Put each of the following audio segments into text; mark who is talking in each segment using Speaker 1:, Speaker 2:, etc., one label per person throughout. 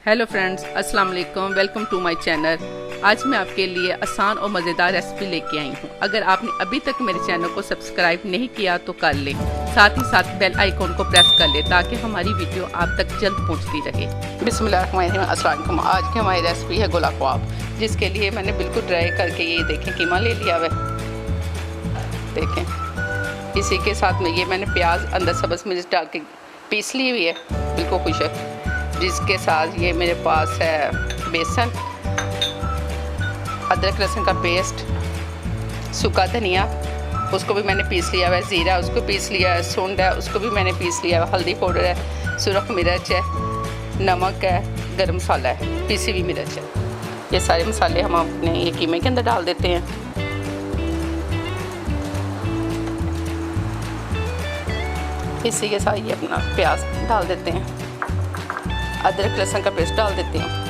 Speaker 1: Hello friends, अस्सलाम वालेकुम। Welcome to my channel. आज मैं आपके लिए आसान और मज़ेदार रेसिपी लेके आई हूँ। अगर आपने अभी तक मेरे चैनल को सब्सक्राइब नहीं किया तो कर लें, साथ ही साथ बेल आइकॉन को प्रेस कर लें ताकि हमारी वीडियो आप तक जल्द पहुँचती रहे। बिस्मिल्लाहिर्रहमानिर्रहीम। अस्सलाम वालेकुम। आज की हमारी रेसिपी है गोला कबाब, जिसके लिए मैंने बिल्कुल ड्राई करके ये देखें कीमा ले लिया है। देखें, इसी के साथ में ये मैंने प्याज अंदर सब्ज़ मिर्च डाल के पीस ली हुई है, बिल्कुल खुश है। जिसके साथ ये मेरे पास है बेसन, अदरक लहसुन का पेस्ट, सूखा धनिया उसको भी मैंने पीस लिया है, ज़ीरा उसको पीस लिया है, सूंड है उसको भी मैंने पीस लिया है, हल्दी पाउडर है, सुरख मिर्च है, नमक है, गरम मसाला है, पीसी हुई मिर्च है। ये सारे मसाले हम अपने ये कीमे के अंदर डाल देते हैं। इसी के साथ ये अपना प्याज डाल देते हैं, अदरक लहसुन का पेस्ट डाल देते हैं।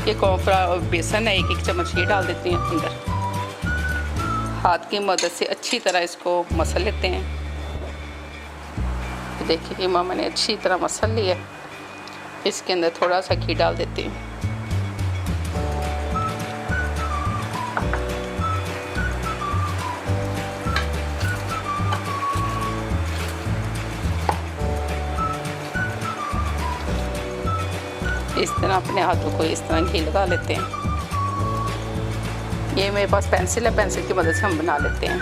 Speaker 1: ये कॉर्नफ्लावर और बेसन है, एक चम्मच ये डाल देते हैं अंदर। हाथ की मदद से अच्छी तरह इसको मसल लेते हैं। देखिए कीमा मैंने अच्छी तरह मसल लिया है। इसके अंदर थोड़ा सा घी डाल देते हैं। इस तरह अपने हाथों को इस तरह घी लगा लेते हैं। ये मेरे पास पेंसिल है, पेंसिल की मदद से हम बना लेते हैं।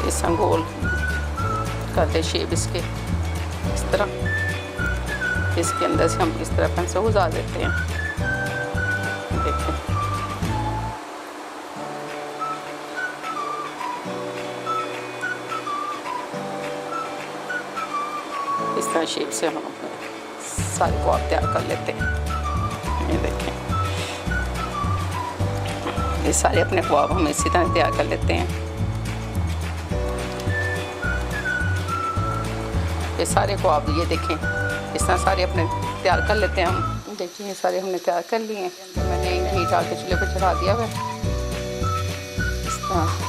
Speaker 1: इस तरह गोल करते शेप इसके इस तरह। इसके अंदर से हम इस तरह पेंसिल गुजार देते हैं। देखिए इस तरह शेप से हम सारे कबाब तैयार कर लेते हैं। ये देखें, ये सारे अपने कबाब हम इसी तरह तैयार कर लेते हैं। ये सारे कबाब ये देखें इस तरह सारे अपने तैयार कर लेते हैं हम। देखिए ये सारे हमने तैयार कर लिए हैं। मैंने घी डाल के चूल्हे पर चढ़ा दिया है इस तरह।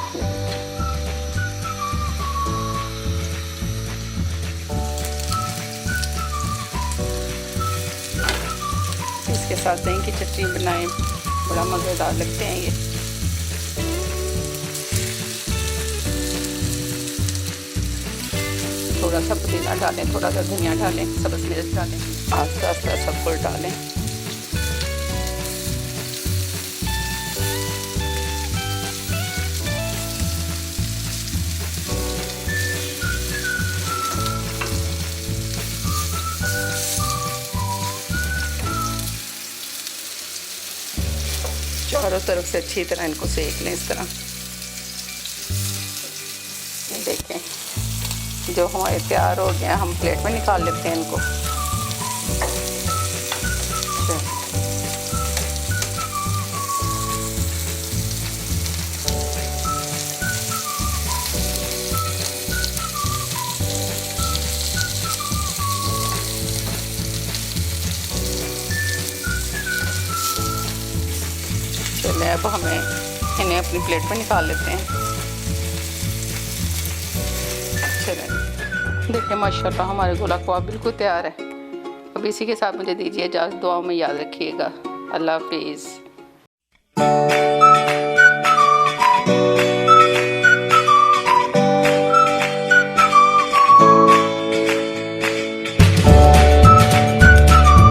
Speaker 1: इसके साथ दही की चटनी बनाएं, बड़ा मज़ेदार लगते हैं ये। थोड़ा सा पुदीना डालें, थोड़ा सा धनिया डालें, सब्ज़ मिर्च डालें, आस्ता आस्ता सब कुछ डालें। चारों तरफ से अच्छी तरह इनको सेक लें इस तरह। देखें जो हमारे तैयार हो गया, हम प्लेट में निकाल लेते हैं इनको। चलिए अब हमें इन्हें अपनी प्लेट पर निकाल लेते हैं। चलिए देखिए माशाल्लाह हमारे गोला कबाब बिल्कुल तैयार है। अब इसी के साथ मुझे दीजिए इजाज़त। दुआओं में याद रखिएगा। अल्लाह हाफिज़।